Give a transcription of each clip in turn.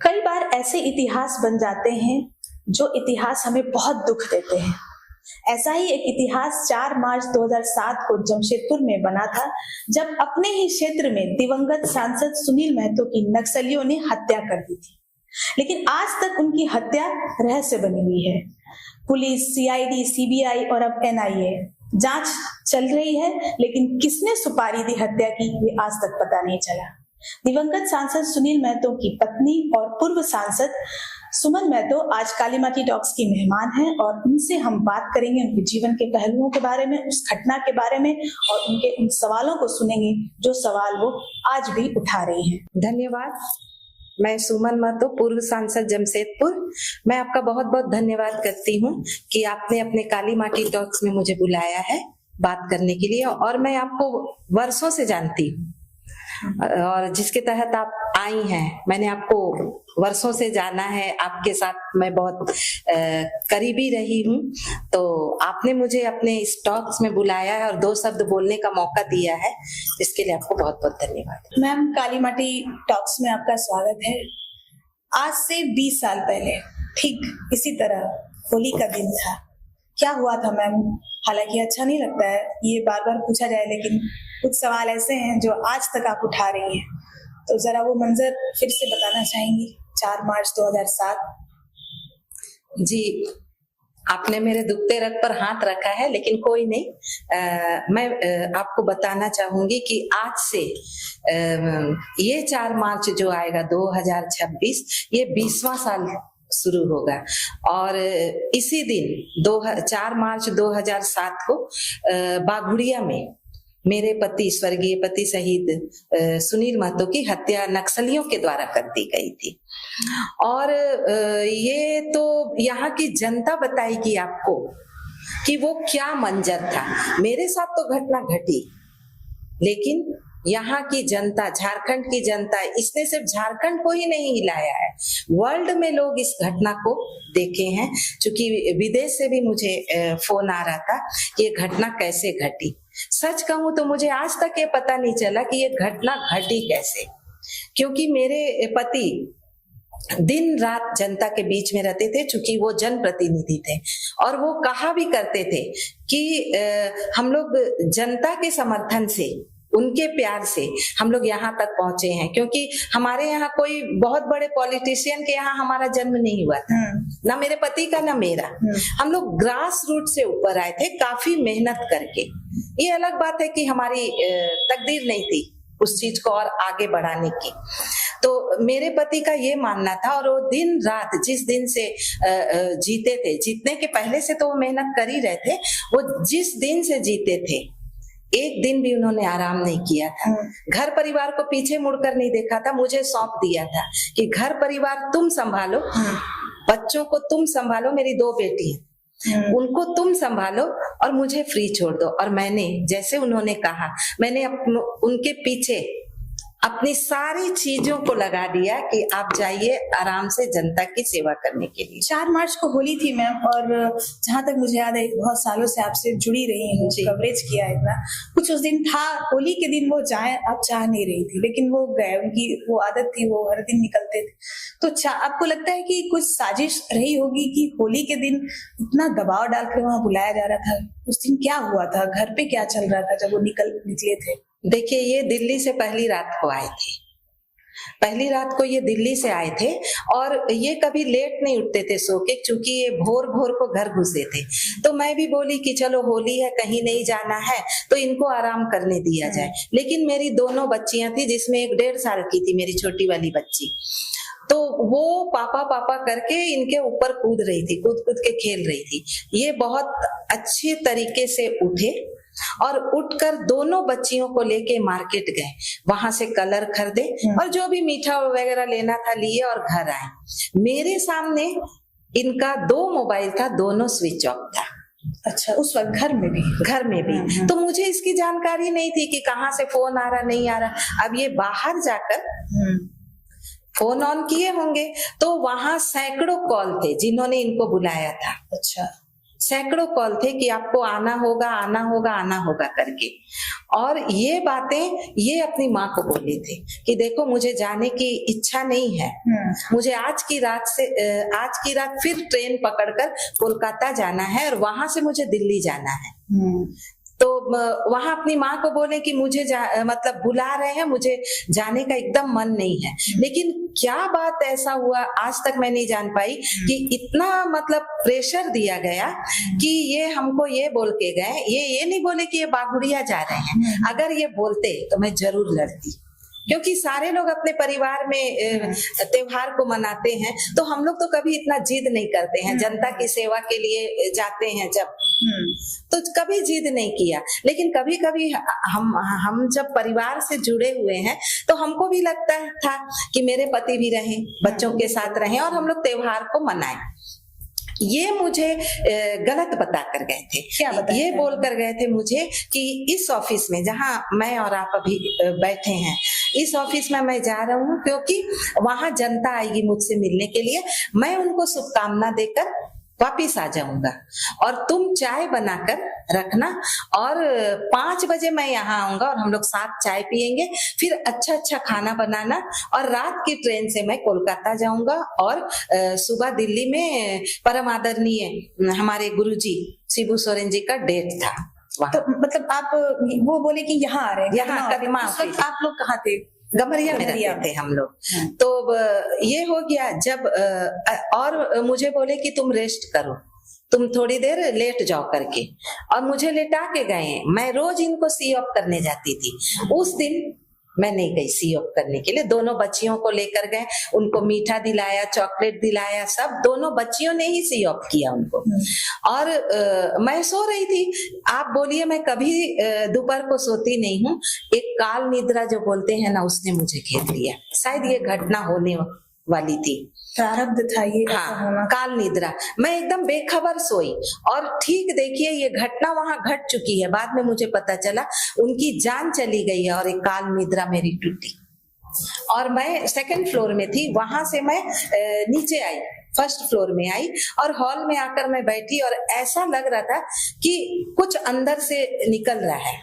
कई बार ऐसे इतिहास बन जाते हैं जो इतिहास हमें बहुत दुख देते हैं। ऐसा ही एक इतिहास 4 मार्च 2007 को जमशेदपुर में बना था, जब अपने ही क्षेत्र में दिवंगत सांसद सुनील महतो की नक्सलियों ने हत्या कर दी थी। लेकिन आज तक उनकी हत्या रहस्य बनी हुई है। पुलिस, सीआईडी, सीबीआई और अब एनआईए जांच चल रही है, लेकिन किसने सुपारी दी हत्या की, ये आज तक पता नहीं चला। दिवंगत सांसद सुनील महतो की पत्नी और पूर्व सांसद सुमन महतो आज काली माटी टॉक्स की मेहमान हैं और उनसे हम बात करेंगे उनके जीवन के पहलुओं के बारे में, उस घटना के बारे में और उनके उन सवालों को सुनेंगे जो सवाल वो आज भी उठा रही हैं। धन्यवाद। मैं सुमन महतो, पूर्व सांसद जमशेदपुर। मैं आपका बहुत बहुत धन्यवाद करती हूँ कि आपने अपने काली माटी टॉक्स में मुझे बुलाया है बात करने के लिए, और मैं आपको वर्षों से जानती हूँ और जिसके तहत आप आई हैं। मैंने आपको वर्षों से जाना है, आपके साथ मैं बहुत करीबी रही हूँ, तो आपने मुझे अपने इस टॉक्स में बुलाया है और 2 शब्द बोलने का मौका दिया है, इसके लिए आपको बहुत बहुत धन्यवाद। मैम, काली माटी टॉक्स में आपका स्वागत है। आज से 20 साल पहले ठीक इसी तरह होली का दिन था। क्या हुआ था मैम? हालांकि अच्छा नहीं लगता है ये बार बार पूछा जाए, लेकिन कुछ सवाल ऐसे हैं जो आज तक आप उठा रही हैं, तो जरा वो मंजर फिर से बताना चाहेंगी। 4 मार्च 2007। जी, आपने मेरे दुखते रग पर हाथ रखा है, लेकिन कोई नहीं। मैं आपको बताना चाहूंगी कि आज से ये 4 मार्च जो आएगा 2026, ये 20वां साल शुरू होगा। और इसी दिन 4 मार्च 2007 को बाघुड़िया में मेरे पति, स्वर्गीय पति शहीद सुनील महतो की हत्या नक्सलियों के द्वारा कर दी गई थी। और ये तो यहाँ की जनता बताएगी आपको कि वो क्या मंजर था। मेरे साथ तो घटना घटी, लेकिन यहाँ की जनता, झारखंड की जनता, इसने सिर्फ झारखंड को ही नहीं हिलाया है, वर्ल्ड में लोग इस घटना को देखे हैं। क्योंकि विदेश से भी मुझे फोन आ रहा था कि ये घटना कैसे घटी। सच कहूं तो मुझे आज तक ये पता नहीं चला कि ये घटना घटी कैसे, क्योंकि मेरे पति दिन रात जनता के बीच में रहते थे, चूंकि वो जनप्रतिनिधि थे। और वो कहा भी करते थे कि हम लोग जनता के समर्थन से, उनके प्यार से हम लोग यहाँ तक पहुंचे हैं, क्योंकि हमारे यहाँ कोई बहुत बड़े पॉलिटिशियन के यहाँ हमारा जन्म नहीं हुआ था, ना मेरे पति का ना मेरा। हम लोग ग्रास रूट से ऊपर आए थे, काफी मेहनत करके। ये अलग बात है कि हमारी तकदीर नहीं थी उस चीज को और आगे बढ़ाने की। तो मेरे पति का ये मानना था, और वो दिन रात जिस दिन से जीते थे, जीतने के पहले से तो वो मेहनत कर ही रहे थे, वो जिस दिन से जीते थे एक दिन भी उन्होंने आराम नहीं किया था। घर परिवार को पीछे मुड़कर नहीं देखा था। मुझे सौंप दिया था कि घर परिवार तुम संभालो, बच्चों को तुम संभालो, मेरी 2 बेटी हैं, उनको तुम संभालो और मुझे फ्री छोड़ दो। और मैंने, जैसे उन्होंने कहा, मैंने उनके पीछे अपनी सारी चीजों को लगा दिया कि आप जाइए आराम से जनता की सेवा करने के लिए। 4 मार्च को होली थी मैम, और जहाँ तक मुझे याद है बहुत सालों से आपसे जुड़ी रही हूँ, कवरेज किया है इतना कुछ। उस दिन था होली के दिन, वो जाए आप चाह नहीं रही थी, लेकिन वो गए। उनकी वो आदत थी, वो हर दिन निकलते थे। तो आपको लगता है कि कुछ साजिश रही होगी कि होली के दिन इतना दबाव डालकर वहां बुलाया जा रहा था? उस दिन क्या हुआ था, घर पे क्या चल रहा था जब वो निकले थे? देखिए, ये दिल्ली से पहली रात को आए थे। पहली रात को ये दिल्ली से आए थे, और ये कभी लेट नहीं उठते थे सो के, क्योंकि ये भोर भोर को घर घुसे थे। तो मैं भी बोली कि चलो होली है, कहीं नहीं जाना है, तो इनको आराम करने दिया जाए। लेकिन मेरी दोनों बच्चियां थी, जिसमें एक 1.5 साल की थी मेरी छोटी वाली बच्ची, तो वो पापा पापा करके इनके ऊपर कूद रही थी, कूद कूद के खेल रही थी। ये बहुत अच्छे तरीके से उठे और उठकर दोनों बच्चियों को लेके मार्केट गए, वहां से कलर खरीदे और जो भी मीठा वगैरह लेना था लिए और घर आए। मेरे सामने इनका 2 मोबाइल था, दोनों स्विच ऑफ था। अच्छा, उस वक्त घर में भी? तो मुझे इसकी जानकारी नहीं थी कि कहाँ से फोन आ रहा नहीं आ रहा। अब ये बाहर जाकर फोन ऑन किए होंगे, तो वहां सैकड़ों कॉल थे जिन्होंने इनको बुलाया था। अच्छा, सैकड़ों कॉल थे कि आपको आना होगा, आना होगा, आना होगा करके। और ये बातें ये अपनी माँ को बोले थे कि देखो मुझे जाने की इच्छा नहीं है, मुझे आज की रात फिर ट्रेन पकड़कर कोलकाता जाना है और वहां से मुझे दिल्ली जाना है। तो वहां अपनी माँ को बोले कि मुझे मतलब बुला रहे हैं, मुझे जाने का एकदम मन नहीं है। लेकिन क्या बात ऐसा हुआ आज तक मैं नहीं जान पाई कि इतना मतलब प्रेशर दिया गया कि ये हमको ये बोल के गए, ये नहीं बोले कि ये बागुड़िया जा रहे हैं। अगर ये बोलते तो मैं जरूर लड़ती, क्योंकि सारे लोग अपने परिवार में त्योहार को मनाते हैं, तो हम लोग तो कभी इतना जिद नहीं करते हैं। जनता की सेवा के लिए जाते हैं जब, तो कभी जिद नहीं किया। लेकिन कभी कभी हम जब परिवार से जुड़े हुए हैं तो हमको भी लगता था कि मेरे पति भी रहें, बच्चों के साथ रहें और हम लोग त्योहार को मनाएं। ये मुझे गलत बता कर गए थे। क्या बताया? ये बोल कर गए थे मुझे कि इस ऑफिस में जहां मैं और आप अभी बैठे हैं, इस ऑफिस में मैं जा रहा हूँ क्योंकि वहां जनता आएगी मुझसे मिलने के लिए, मैं उनको शुभकामना देकर वापिस आ जाऊंगा और तुम चाय बनाकर रखना और 5 बजे मैं यहाँ आऊंगा और हम लोग साथ चाय पियेंगे, फिर अच्छा अच्छा खाना बनाना और रात की ट्रेन से मैं कोलकाता जाऊंगा और सुबह दिल्ली में परम आदरणीय हमारे गुरुजी शिबू सोरेन जी का डेट था। तो मतलब आप वो बोले कि यहाँ आ रहे हैं, यहाँ कदमा ऑफिस। आप लोग कहाँ थे? गमरिया में रहते थे हम लोग। तो ये हो गया जब और मुझे बोले कि तुम रेस्ट करो, तुम थोड़ी देर लेट जाओ करके, और मुझे लेटा के गए। मैं रोज इनको सी ऑफ करने जाती थी। उस दिन मैं नहीं गई सी ऑफ करने के लिए, दोनों बच्चियों को लेकर गए, उनको मीठा दिलाया, चॉकलेट दिलाया, सब दोनों बच्चियों ने ही सी ऑफ किया उनको। और मैं सो रही थी। आप बोलिए मैं कभी दोपहर को सोती नहीं हूँ। एक काल निद्रा जो बोलते हैं ना, उसने मुझे घेर लिया। शायद ये घटना होने वाली थी, प्रारब्ध था ये ऐसा होना। हाँ, काल निद्रा। मैं एकदम बेखबर सोई और ठीक देखिए ये घटना वहां घट चुकी है। बाद में मुझे पता चला उनकी जान चली गई है और एक काल निद्रा मेरी टूटी। और मैं सेकंड फ्लोर में थी, वहां से मैं नीचे आई, फर्स्ट फ्लोर में आई और हॉल में आकर मैं बैठी और ऐसा लग रहा था कि कुछ अंदर से निकल रहा है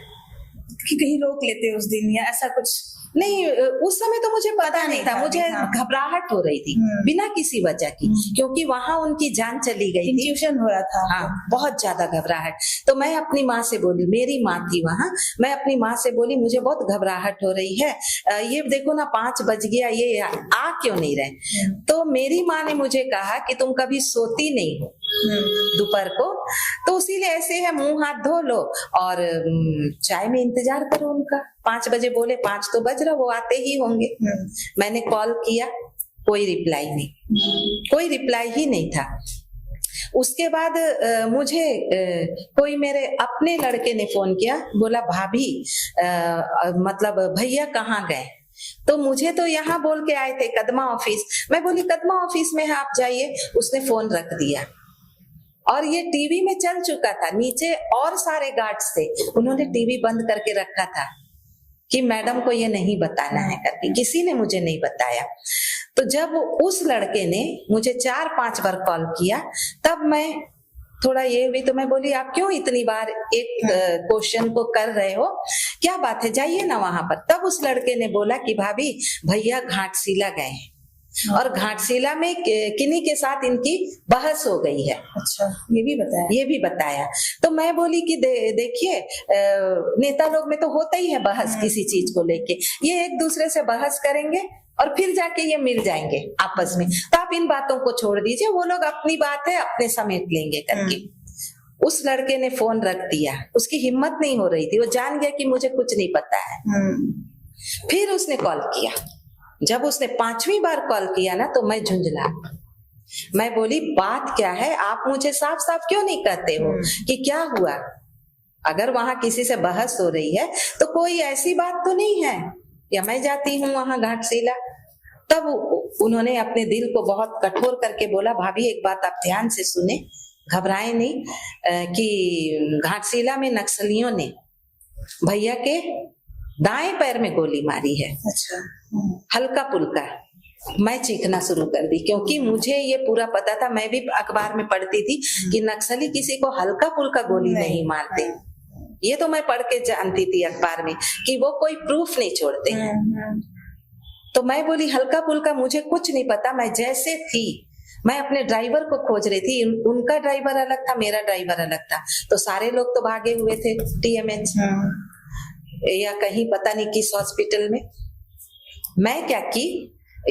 कि कहीं रोक लेते उस दिन या ऐसा कुछ नहीं। उस समय तो मुझे पता नहीं था, मुझे घबराहट हो रही थी बिना किसी वजह की, क्योंकि वहां उनकी जान चली गई थी, इंट्यूशन हो रहा था। हाँ, बहुत ज्यादा घबराहट। तो मैं अपनी माँ से बोली, मेरी माँ थी वहां, मैं अपनी माँ से बोली मुझे बहुत घबराहट हो रही है, ये देखो ना 5 बज गया, ये आ क्यों नहीं रहे। तो मेरी माँ ने मुझे कहा कि तुम कभी सोती नहीं हो दोपहर को, तो इसीलिए ऐसे है, मुंह हाथ धो लो और चाय में इंतजार करो उनका। 5 बजे बोले, 5 तो बज रहा, वो आते ही होंगे। मैंने कॉल किया, कोई रिप्लाई नहीं, कोई रिप्लाई ही नहीं था। उसके बाद मुझे कोई मेरे अपने लड़के ने फोन किया, बोला भाभी मतलब भैया कहाँ गए। तो मुझे तो यहाँ बोल के आए थे कदमा ऑफिस। मैं बोली कदमा ऑफिस में है, आप जाइए। उसने फोन रख दिया और ये टीवी में चल चुका था, नीचे और सारे गार्ड्स थे, उन्होंने टीवी बंद करके रखा था कि मैडम को ये नहीं बताना है करके, किसी ने मुझे नहीं बताया। तो जब उस लड़के ने मुझे 4-5 बार कॉल किया, तब मैं थोड़ा ये हुई, तो मैं बोली आप क्यों इतनी बार एक क्वेश्चन को कर रहे हो, क्या बात है, जाइए ना वहां पर। तब उस लड़के ने बोला कि भाभी भैया घाटशिला गए हैं और घाटशिला में किन्हीं के साथ इनकी बहस हो गई है। अच्छा, ये भी बताया। तो मैं बोली कि देखिए नेता लोग में तो होता ही है बहस किसी चीज को लेके, ये एक दूसरे से बहस करेंगे और फिर जाके ये मिल जाएंगे आपस में, तो आप इन बातों को छोड़ दीजिए, वो लोग अपनी बात है अपने समेट लेंगे करके। उस लड़के ने फोन रख दिया, उसकी हिम्मत नहीं हो रही थी, वो जान गया कि मुझे कुछ नहीं पता है। फिर उसने कॉल किया। जब उसने 5वीं बार कॉल किया ना, तो मैं झुंझला। मैं बोली बात क्या है, आप मुझे साफ साफ क्यों नहीं कहते हो कि क्या हुआ। अगर वहां किसी से बहस हो रही है तो कोई ऐसी बात तो नहीं है, या मैं जाती हूँ वहां घाटशिला। तब उन्होंने अपने दिल को बहुत कठोर करके बोला, भाभी एक बात आप ध्यान से सुने, घबराए नहीं, कि घाटशिला में नक्सलियों ने भैया के दाएं पैर में गोली मारी है। अच्छा। हल्का पुल्का, मैं चीखना शुरू कर दी, क्योंकि मुझे ये पूरा पता था, मैं भी अखबार में पढ़ती थी कि नक्सली किसी को हल्का फुल्का गोली नहीं मारते। ये तो मैं पढ़ के जानती थी अखबार में कि वो कोई प्रूफ नहीं छोड़ते। तो मैं बोली हल्का फुल्का मुझे कुछ नहीं पता, मैं जैसे थी मैं अपने ड्राइवर को खोज रही थी। उनका ड्राइवर अलग था, मेरा ड्राइवर अलग था। तो सारे लोग तो भागे हुए थे TMH या कहीं पता नहीं किस हॉस्पिटल में। मैं क्या की,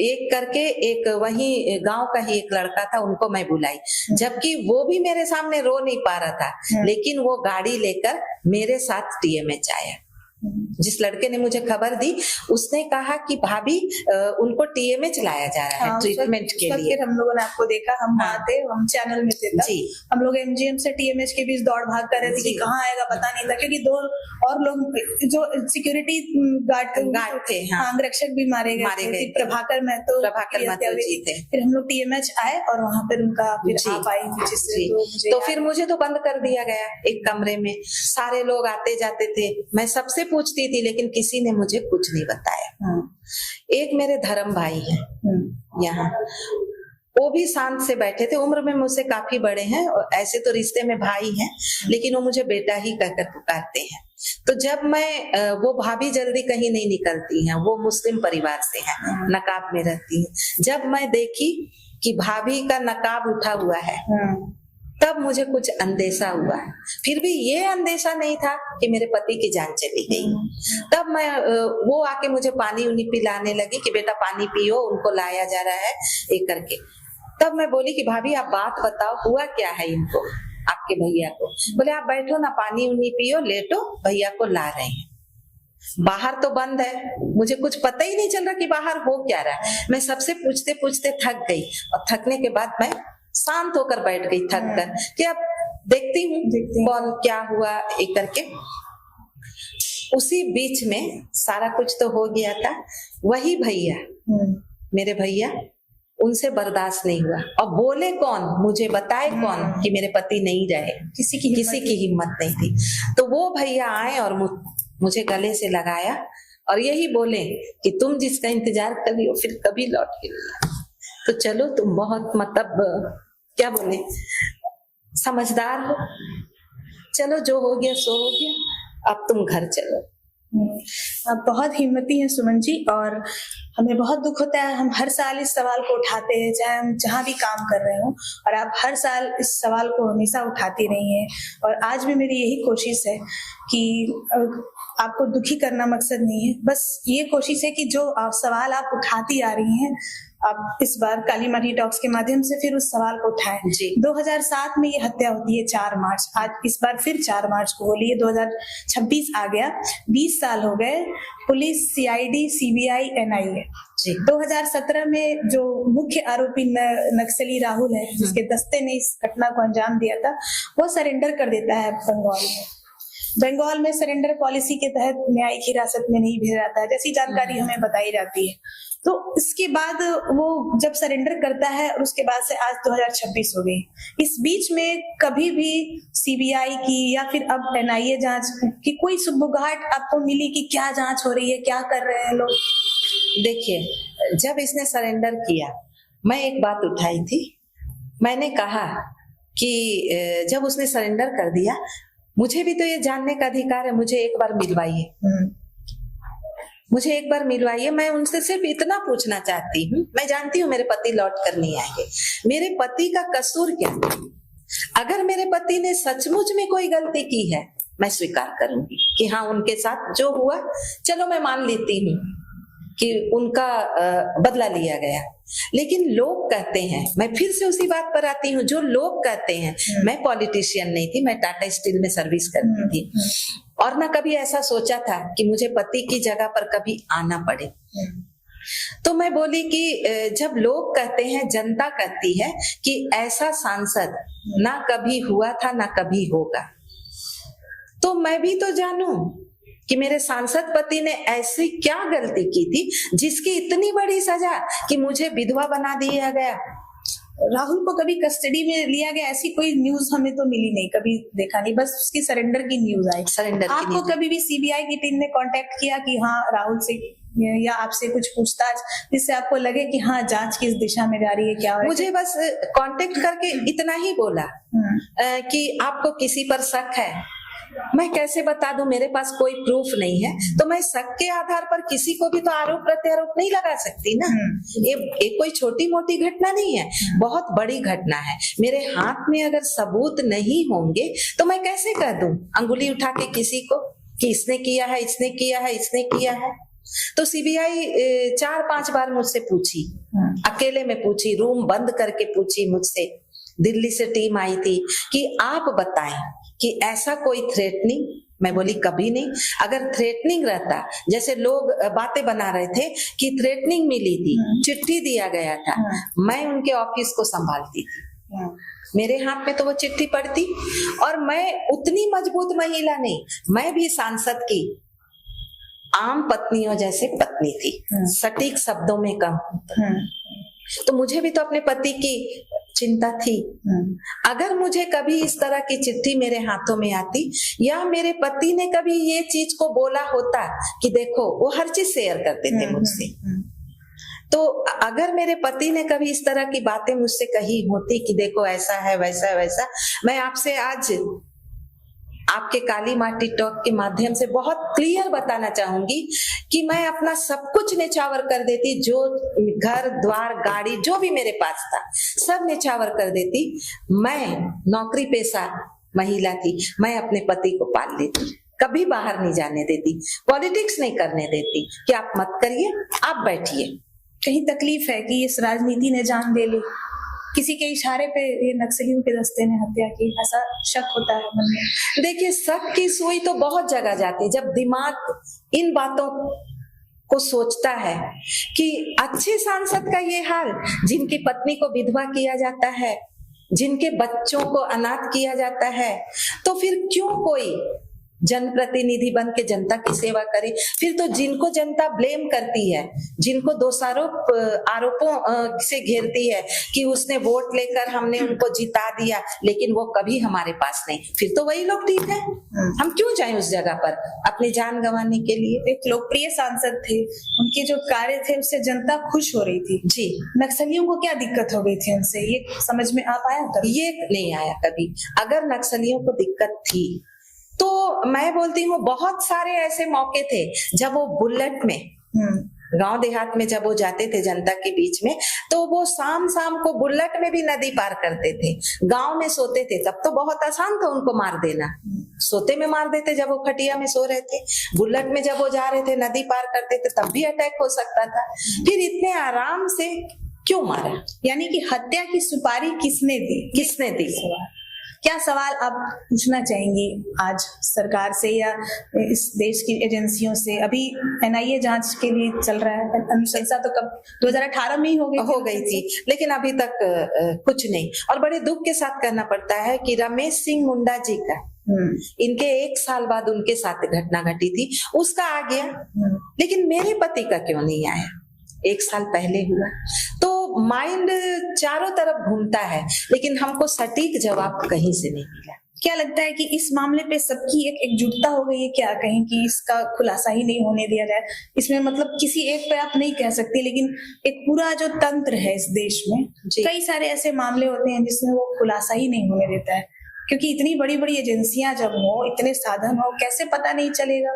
एक करके एक वही गांव का ही एक लड़का था, उनको मैं बुलाई, जबकि वो भी मेरे सामने रो नहीं पा रहा था, लेकिन वो गाड़ी लेकर मेरे साथ TMH आया। जिस लड़के ने मुझे खबर दी उसने कहा कि भाभी उनको TMH लाया जा रहा है ट्रीटमेंट के लिए। फिर हम लोगों ने आपको देखा, हम वहाँ थे, हम चैनल में थे जी। हम लोग MGM से TMH के बीच दौड़ भाग कर रहे थे कि कहाँ आएगा पता नहीं था, क्योंकि 2 और लोग जो सिक्योरिटी गार्ड थे, अंगरक्षक भी मारे गए। प्रभाकर महतो जी थे। फिर हम लोग TMH आए और वहाँ पर उनका फिर आप आई थी, तो फिर मुझे तो बंद कर दिया गया एक कमरे में। सारे लोग आते जाते थे, मैं सबसे पूछती थी, लेकिन किसी ने मुझे कुछ नहीं बताया। एक मेरे धर्म भाई हैं यहाँ, वो भी शांत से बैठे थे, उम्र में मुझसे काफी बड़े हैं, और ऐसे तो रिश्ते में भाई हैं, लेकिन वो मुझे बेटा ही कहकर पुकारते हैं। तो जब मैं वो भाभी जल्दी कहीं नहीं निकलती हैं, वो मुस्लिम परिवार से हैं, नकाब में रहती हैं। जब मैं देखी कि भाभी का नकाब उठा हुआ है, तब मुझे कुछ अंदेशा हुआ। फिर भी ये अंदेशा नहीं था कि मेरे पति की जान चली गई। तब मैं वो आके मुझे पानी उनी पिलाने लगी कि बेटा पानी पियो, उनको लाया जा रहा है एक करके। तब मैं बोली कि भाभी आप बात बताओ, हुआ क्या है इनको, आपके भैया को। बोले आप बैठो ना, पानी उनी पियो, लेटो, भैया को ला रहे हैं। बाहर तो बंद है, मुझे कुछ पता ही नहीं चल रहा कि बाहर हो क्या रहा है। मैं सबसे पूछते पूछते थक गई, और थकने के बाद मैं शांत होकर बैठ गई थक कर कि अब देखती हूँ कौन क्या हुआ एक करके। उसी बीच में सारा कुछ तो हो गया था। वही भैया, मेरे भैया, उनसे बर्दाश्त नहीं हुआ, और बोले कौन, मुझे बताए कौन कि मेरे पति नहीं रहे। किसी की हिम्मत नहीं थी। तो वो भैया आए और मुझे गले से लगाया और यही बोले कि तुम जिसका इंतजार कर रही हो फिर कभी लौट के नहीं आए। तो चलो तुम बहुत मतलब क्या बोले, समझदार हो, चलो जो हो गया सो हो गया, अब तुम घर चलो। आप बहुत हिम्मती हैं सुमन जी, और हमें बहुत दुख होता है। हम हर साल इस सवाल को उठाते हैं, चाहे हम जहाँ भी काम कर रहे हो, और आप हर साल इस सवाल को हमेशा उठाती रही हैं। और आज भी मेरी यही कोशिश है कि आपको दुखी करना मकसद नहीं है, बस ये कोशिश है कि जो सवाल आप उठाती आ रही हैं, आप इस बार काली माटी टॉक्स के माध्यम से फिर उस सवाल को उठाएं। 2007 में ये हत्या होती है 4 मार्च, आज इस बार फिर 4 मार्च को बोलिए, 2026 आ गया, 20 साल हो गए। पुलिस, CID, CBI, NIA 2017 में जो मुख्य आरोपी नक्सली राहुल है, जिसके दस्ते ने इस घटना को अंजाम दिया था, वो सरेंडर कर देता है बंगाल में सरेंडर पॉलिसी के तहत न्यायिक हिरासत में नहीं भेजा जाता है, जैसी जानकारी हमें बताई जाती है। तो इसके बाद वो जब सरेंडर करता है, और उसके बाद से आज 2026 हो गई, इस बीच में कभी भी CBI की या फिर अब NIA जांच की कोई सुगबुगाहट आपको मिली कि क्या जांच हो रही है, क्या कर रहे हैं लोग? देखिए, जब इसने सरेंडर किया, मैं एक बात उठाई थी, मैंने कहा कि जब उसने सरेंडर कर दिया, मुझे भी तो ये जानने का अधिकार है, मुझे एक बार मिलवाइए, मुझे एक बार मिलवाइए। मैं उनसे सिर्फ इतना पूछना चाहती हूँ, मैं जानती हूँ मेरे पति लौट कर नहीं आएंगे, मेरे पति का कसूर क्या? अगर मेरे पति ने सचमुच में कोई गलती की है, मैं स्वीकार करूंगी कि हाँ उनके साथ जो हुआ, चलो मैं मान लेती हूँ कि उनका बदला लिया गया। लेकिन लोग कहते हैं, मैं फिर से उसी बात पर आती हूँ, जो लोग कहते हैं, मैं पॉलिटिशियन नहीं थी, मैं टाटा स्टील में सर्विस करती थी, और ना कभी ऐसा सोचा था कि मुझे पति की जगह पर कभी आना पड़े। तो मैं बोली कि जब लोग कहते हैं, जनता कहती है कि ऐसा सांसद ना कभी हुआ था ना कभी होगा, तो मैं भी तो जानूं कि मेरे सांसद पति ने ऐसी क्या गलती की थी जिसकी इतनी बड़ी सजा कि मुझे विधवा बना दिया गया। राहुल को कभी कस्टडी में लिया गया, ऐसी कोई न्यूज हमें तो मिली नहीं, कभी देखा नहीं, बस उसकी सरेंडर की न्यूज आई। सरेंडर आपको कभी भी CBI की टीम ने कांटेक्ट किया कि हाँ राहुल से या आपसे कुछ पूछताछ जिससे आपको लगे कि हाँ जांच किस दिशा में जा रही है, क्या हो रहा है? मुझे बस कांटेक्ट करके इतना ही बोला कि आपको किसी पर शक है। मैं कैसे बता दूं, मेरे पास कोई प्रूफ नहीं है, तो मैं शक के आधार पर किसी को भी तो आरोप प्रत्यारोप नहीं लगा सकती ना। ये कोई छोटी मोटी घटना नहीं है, बहुत बड़ी घटना है। मेरे हाथ में अगर सबूत नहीं होंगे तो मैं कैसे कह दूं अंगुली उठा के किसी को कि इसने किया है, इसने किया है, इसने किया है। तो सीबीआई 4-5 बार मुझसे पूछी, अकेले में पूछी, रूम बंद करके पूछी मुझसे। दिल्ली से टीम आई थी कि आप बताएं कि ऐसा कोई थ्रेटनिंग। मैं बोली कभी नहीं। अगर थ्रेटनिंग रहता, जैसे लोग बातें बना रहे थे कि थ्रेटनिंग मिली थी, चिट्ठी दिया गया था, मैं उनके ऑफिस को संभालती थी, मेरे हाथ में तो वो चिट्ठी पड़ती। और मैं उतनी मजबूत महिला नहीं, मैं भी सांसद की आम पत्नियों जैसे पत्नी थी, सटीक शब्दों में कहूं तो मुझे भी तो अपने पति की चिंता थी। अगर मुझे कभी इस तरह की चिट्ठी मेरे हाथों में आती या मेरे पति ने कभी ये चीज को बोला होता कि देखो, वो हर चीज शेयर करते थे मुझसे, तो अगर मेरे पति ने कभी इस तरह की बातें मुझसे कही होती कि देखो ऐसा है, वैसा वैसा, मैं आपसे आज आपके काली माटी टॉक के माध्यम से बहुत क्लियर बताना चाहूंगी कि मैं अपना सब कुछ निछावर कर देती, जो घर द्वार गाड़ी जो भी मेरे पास था सब निछावर कर देती। मैं नौकरी पेशा महिला थी, मैं अपने पति को पाल लेती, कभी बाहर नहीं जाने देती, पॉलिटिक्स नहीं करने देती कि आप मत करिए, आप बैठिए। कहीं तकलीफ है कि इस राजनीति ने जान ले ली, किसी के इशारे पे ये नक्सलियों के दस्ते ने हत्या की, ऐसा शक होता है मन में? देखिए, शक की सुई तो बहुत जगह जाती है। जब दिमाग इन बातों को सोचता है कि अच्छे सांसद का ये हाल, जिनकी पत्नी को विधवा किया जाता है, जिनके बच्चों को अनाथ किया जाता है, तो फिर क्यों कोई जनप्रतिनिधि बन के जनता की सेवा करे? फिर तो जिनको जनता ब्लेम करती है, जिनको दोषारोप आरोपों से घेरती है कि उसने वोट लेकर हमने उनको जिता दिया, लेकिन वो कभी हमारे पास नहीं, फिर तो वही लोग ठीक है। हम क्यों जाएं उस जगह पर अपनी जान गंवाने के लिए? एक लोकप्रिय सांसद थे, उनके जो कार्य थे उससे जनता खुश हो रही थी जी। नक्सलियों को क्या दिक्कत हो गई थी उनसे, ये समझ में आ पाया कभी? ये नहीं आया कभी। अगर नक्सलियों को दिक्कत थी तो मैं बोलती हूँ बहुत सारे ऐसे मौके थे जब वो बुलेट में गांव देहात में जब वो जाते थे जनता के बीच में, तो वो शाम को बुलेट में भी नदी पार करते थे, गांव में सोते थे। तब तो बहुत आसान था उनको मार देना, सोते में मार देते जब वो खटिया में सो रहे थे। बुलेट में जब वो जा रहे थे, नदी पार करते थे, तब भी अटैक हो सकता था। फिर इतने आराम से क्यों मारा? यानी कि हत्या की सुपारी किसने दी? किसने दी? क्या सवाल आप पूछना चाहेंगे आज सरकार से या इस देश की एजेंसियों से? अभी एनआईए जांच के लिए चल रहा है, अनुशंसा तो कब 2018 में ही हो गई थी, लेकिन अभी तक कुछ नहीं। और बड़े दुख के साथ कहना पड़ता है कि रमेश सिंह मुंडा जी का इनके 1 साल बाद उनके साथ घटना घटी थी, उसका आ गया, लेकिन मेरे पति का क्यों नहीं आया? 1 साल पहले हुआ। तो माइंड चारों तरफ घूमता है, लेकिन हमको सटीक जवाब कहीं से नहीं मिला। क्या लगता है कि इस मामले पे सबकी एक एकजुटता हो गई है क्या, कहीं कि इसका खुलासा ही नहीं होने दिया जाए? इसमें मतलब किसी एक पे आप नहीं कह सकते, लेकिन एक पूरा जो तंत्र है इस देश में, कई सारे ऐसे मामले होते हैं जिसमें वो खुलासा ही नहीं होने देता है, क्योंकि इतनी बड़ी बड़ी एजेंसियां जब हो, इतने साधन हो, कैसे पता नहीं चलेगा?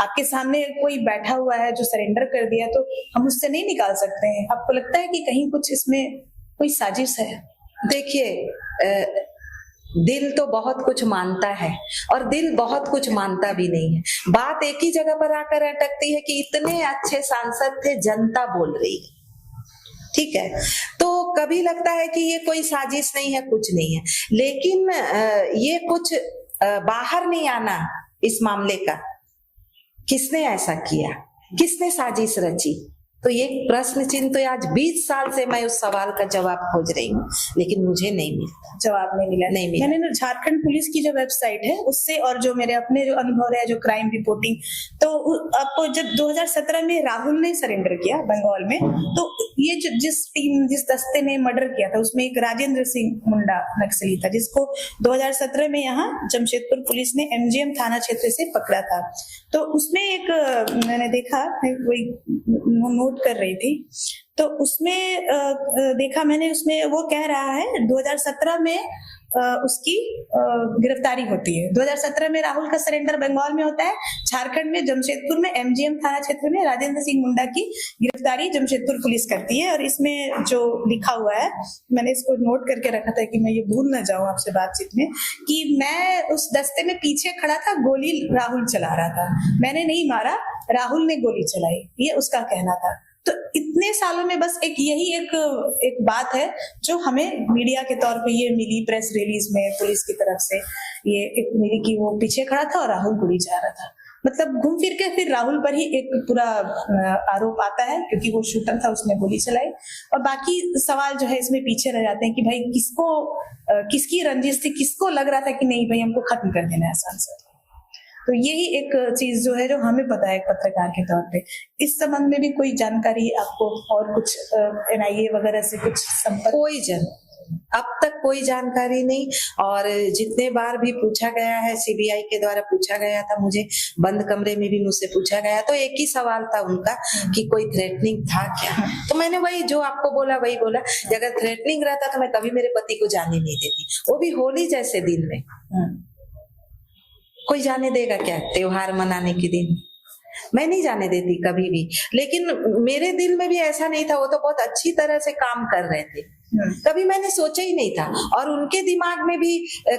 आपके सामने कोई बैठा हुआ है जो सरेंडर कर दिया, तो हम उससे नहीं निकाल सकते हैं। आपको लगता है कि कहीं कुछ इसमें कोई साजिश है? देखिए, दिल तो बहुत कुछ मानता है और दिल बहुत कुछ मानता भी नहीं है। बात एक ही जगह पर आकर अटकती है कि इतने अच्छे सांसद थे, जनता बोल रही है, ठीक है, तो कभी लगता है कि ये कोई साजिश नहीं है, कुछ नहीं है। लेकिन ये कुछ बाहर नहीं आना इस मामले का, किसने ऐसा किया, किसने साजिश रची, तो ये प्रश्न चिन्ह तो आज 20 साल से मैं उस सवाल का जवाब खोज रही हूँ, लेकिन मुझे नहीं मिला, जवाब नहीं मिला। मैंने ना झारखंड पुलिस की जो वेबसाइट है उससे, और जो मेरे अपने जो अनुभव है, जो क्राइम रिपोर्टिंग, तो आपको जब 2017 में राहुल ने सरेंडर किया बंगाल में, तो ये जिस दस्ते ने मर्डर किया था उसमें एक राजेंद्र सिंह मुंडा नक्सली था, जिसको 2017 में यहाँ जमशेदपुर पुलिस ने एमजीएम थाना क्षेत्र से पकड़ा था। तो उसमें एक मैंने देखा, मैं वही नोट कर रही थी, तो उसमें देखा मैंने, उसमें वो कह रहा है 2017 में उसकी गिरफ्तारी होती है। 2017 में राहुल का सरेंडर बंगाल में होता है। झारखंड में जमशेदपुर में एमजीएम थाना क्षेत्र में राजेंद्र सिंह मुंडा की गिरफ्तारी जमशेदपुर पुलिस करती है। और इसमें जो लिखा हुआ है, मैंने इसको नोट करके रखा था कि मैं ये भूल ना जाऊं आपसे बातचीत में, कि मैं उस दस्ते में पीछे खड़ा था, गोली राहुल चला रहा था, मैंने नहीं मारा, राहुल ने गोली चलाई, ये उसका कहना था। तो इतने सालों में बस यही एक बात है जो हमें मीडिया के तौर पे ये मिली, प्रेस रिलीज में पुलिस की तरफ से ये एक मिली कि वो पीछे खड़ा था और राहुल गोली चला रहा था। मतलब घूम फिर के फिर राहुल पर ही एक पूरा आरोप आता है, क्योंकि वो शूटर था, उसने गोली चलाई। और बाकी सवाल जो है इसमें पीछे रह जाते हैं कि भाई किसकी रंजिश थी, किसको लग रहा था कि नहीं भाई हमको खत्म कर देना है सांसद। तो यही एक चीज जो है जो हमें पता है पत्रकार के तौर पे। इस संबंध में भी कोई जानकारी आपको और कुछ एनआईए वगैरह से कुछ संपर्क? अब तक कोई जानकारी नहीं। और जितने बार भी पूछा गया है, सीबीआई के द्वारा पूछा गया था, मुझे बंद कमरे में भी मुझसे पूछा गया, तो एक ही सवाल था उनका कि कोई थ्रेटनिंग था क्या। तो मैंने वही जो आपको बोला वही बोला, अगर थ्रेटनिंग रहता तो मैं कभी मेरे पति को जाने नहीं देती, वो भी होली जैसे दिन में। कोई जाने देगा क्या त्योहार मनाने के दिन? मैं नहीं जाने देती कभी भी। लेकिन मेरे दिल में भी ऐसा नहीं था, वो तो बहुत अच्छी तरह से काम कर रहे थे, कभी मैंने सोचा ही नहीं था। और उनके दिमाग में भी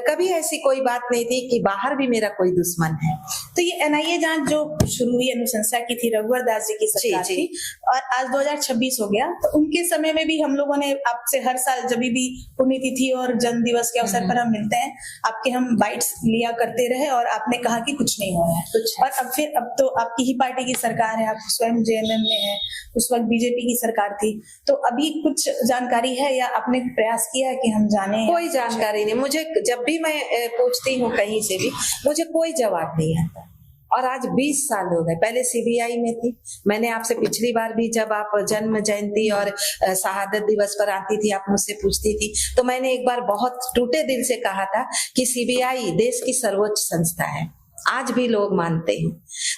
कभी ऐसी कोई बात नहीं थी कि बाहर भी मेरा कोई दुश्मन है। तो ये एनआईए जांच जो शुरू हुई अनुशंसा की थी, रघुवर दास जी की सरकार थी, और आज 2026 हो गया, तो उनके समय में भी हम लोगों ने आपसे हर साल जब भी पुण्यतिथि और जन्म दिवस के अवसर पर हम मिलते हैं, आपके हम बाइट्स लिया करते रहे और आपने कहा कि कुछ नहीं हुआ है कुछ। और अब तो आपकी ही पार्टी की सरकार है, आप स्वयं जेएमएम में है, उस वक्त बीजेपी की सरकार थी, तो अभी कुछ जानकारी है या आपने प्रयास किया है कि हम जाने? कोई जानकारी नहीं मुझे। जब भी मैं पूछती हूँ कहीं से भी, मुझे कोई जवाब नहीं आता। और आज 20 साल हो गए। पहले सीबीआई में थी, मैंने आपसे पिछली बार भी जब आप जन्म जयंती और शहादत दिवस पर आती थी, आप मुझसे पूछती थी, तो मैंने एक बार बहुत टूटे दिल से कहा था कि सीबीआई देश की सर्वोच्च संस्था है। आज भी लोग मानते हैं।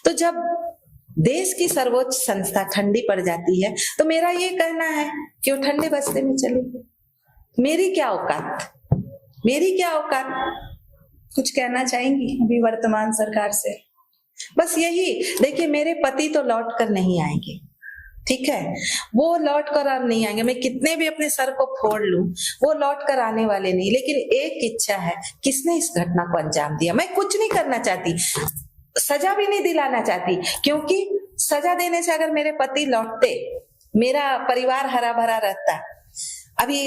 तो जब देश की सर्वोच्च संस्था ठंडी पड़ जाती है, तो मेरा ये कहना है कि वो ठंडे बस्ते में चली गई। मेरी क्या औकात, मेरी क्या औकात? कुछ कहना चाहेंगी अभी वर्तमान सरकार से? बस यही, देखिए मेरे पति तो लौट कर नहीं आएंगे, ठीक है, वो लौट कर अब नहीं आएंगे। मैं कितने भी अपने सर को फोड़ लूं, वो लौट कर आने वाले नहीं। लेकिन एक इच्छा है, किसने इस घटना को अंजाम दिया? मैं कुछ नहीं करना चाहती, सजा भी नहीं दिलाना चाहती, क्योंकि सजा देने से अगर मेरे पति लौटते, मेरा परिवार हरा भरा रहता। अभी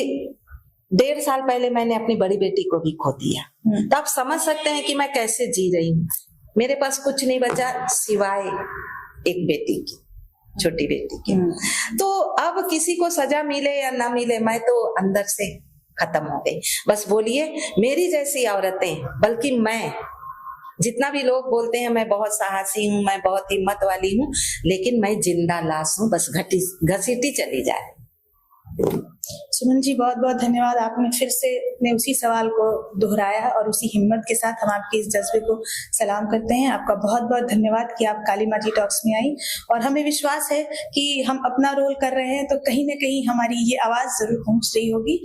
1.5 साल पहले मैंने अपनी बड़ी बेटी को भी खो दिया, तो आप समझ सकते हैं कि मैं कैसे जी रही हूँ। मेरे पास कुछ नहीं बचा सिवाय एक बेटी की, छोटी बेटी की। तो अब किसी को सजा मिले या ना मिले, मैं तो अंदर से खत्म हो गई। बस बोलिए, मेरी जैसी औरतें, बल्कि मैं, जितना भी लोग बोलते हैं मैं बहुत साहसी हूँ, मैं बहुत हिम्मत वाली हूँ, लेकिन मैं जिंदा लाश हूँ, बस घसीटी चली जाए। सुमन जी बहुत बहुत धन्यवाद, आपने फिर से अपने उसी सवाल को दोहराया और उसी हिम्मत के साथ हम आपके इस जज्बे को सलाम करते हैं। आपका बहुत बहुत धन्यवाद कि आप काली माटी टॉक्स में आई, और हमें विश्वास है कि हम अपना रोल कर रहे हैं तो कहीं ना कहीं हमारी ये आवाज जरूर पहुंच रही होगी।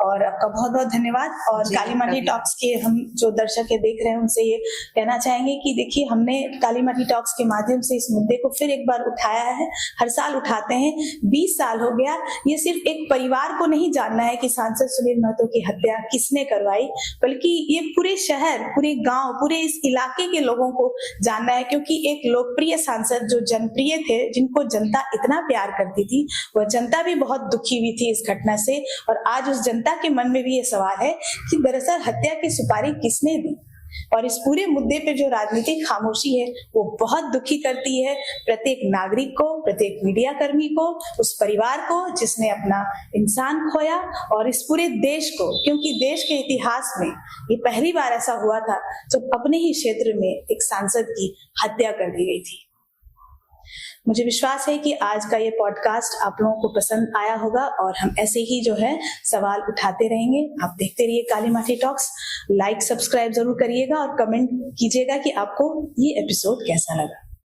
और आपका बहुत बहुत धन्यवाद। और काली माटी टॉक्स के हम जो दर्शक देख रहे हैं उनसे ये कहना चाहेंगे कि देखिए, हमने काली माटी टॉक्स के माध्यम से इस मुद्दे को फिर एक बार उठाया है, हर साल उठाते हैं, 20 साल हो गया। ये सिर्फ एक परिवार को नहीं जानना है कि सांसद सुनील महतो की हत्या किसने करवाई, बल्कि ये पूरे शहर, पूरे गांव, पूरे इस इलाके के लोगों को जानना है, क्योंकि एक लोकप्रिय सांसद जो जनप्रिय थे, जिनको जनता इतना प्यार करती थी, वह जनता भी बहुत दुखी हुई थी इस घटना से। और आज उस जनता के मन में भी ये सवाल है कि दरअसल हत्या की सुपारी किसने दी। और इस पूरे मुद्दे पे जो राजनीतिक खामोशी है वो बहुत दुखी करती है प्रत्येक नागरिक को, प्रत्येक मीडिया कर्मी को, उस परिवार को जिसने अपना इंसान खोया, और इस पूरे देश को, क्योंकि देश के इतिहास में ये पहली बार ऐसा हुआ था जब अपने ही क्षेत्र में एक सांसद की हत्या कर दी गई थी। मुझे विश्वास है कि आज का ये पॉडकास्ट आप लोगों को पसंद आया होगा, और हम ऐसे ही जो है सवाल उठाते रहेंगे। आप देखते रहिए काली माटी टॉक्स, लाइक सब्सक्राइब जरूर करिएगा और कमेंट कीजिएगा कि आपको ये एपिसोड कैसा लगा।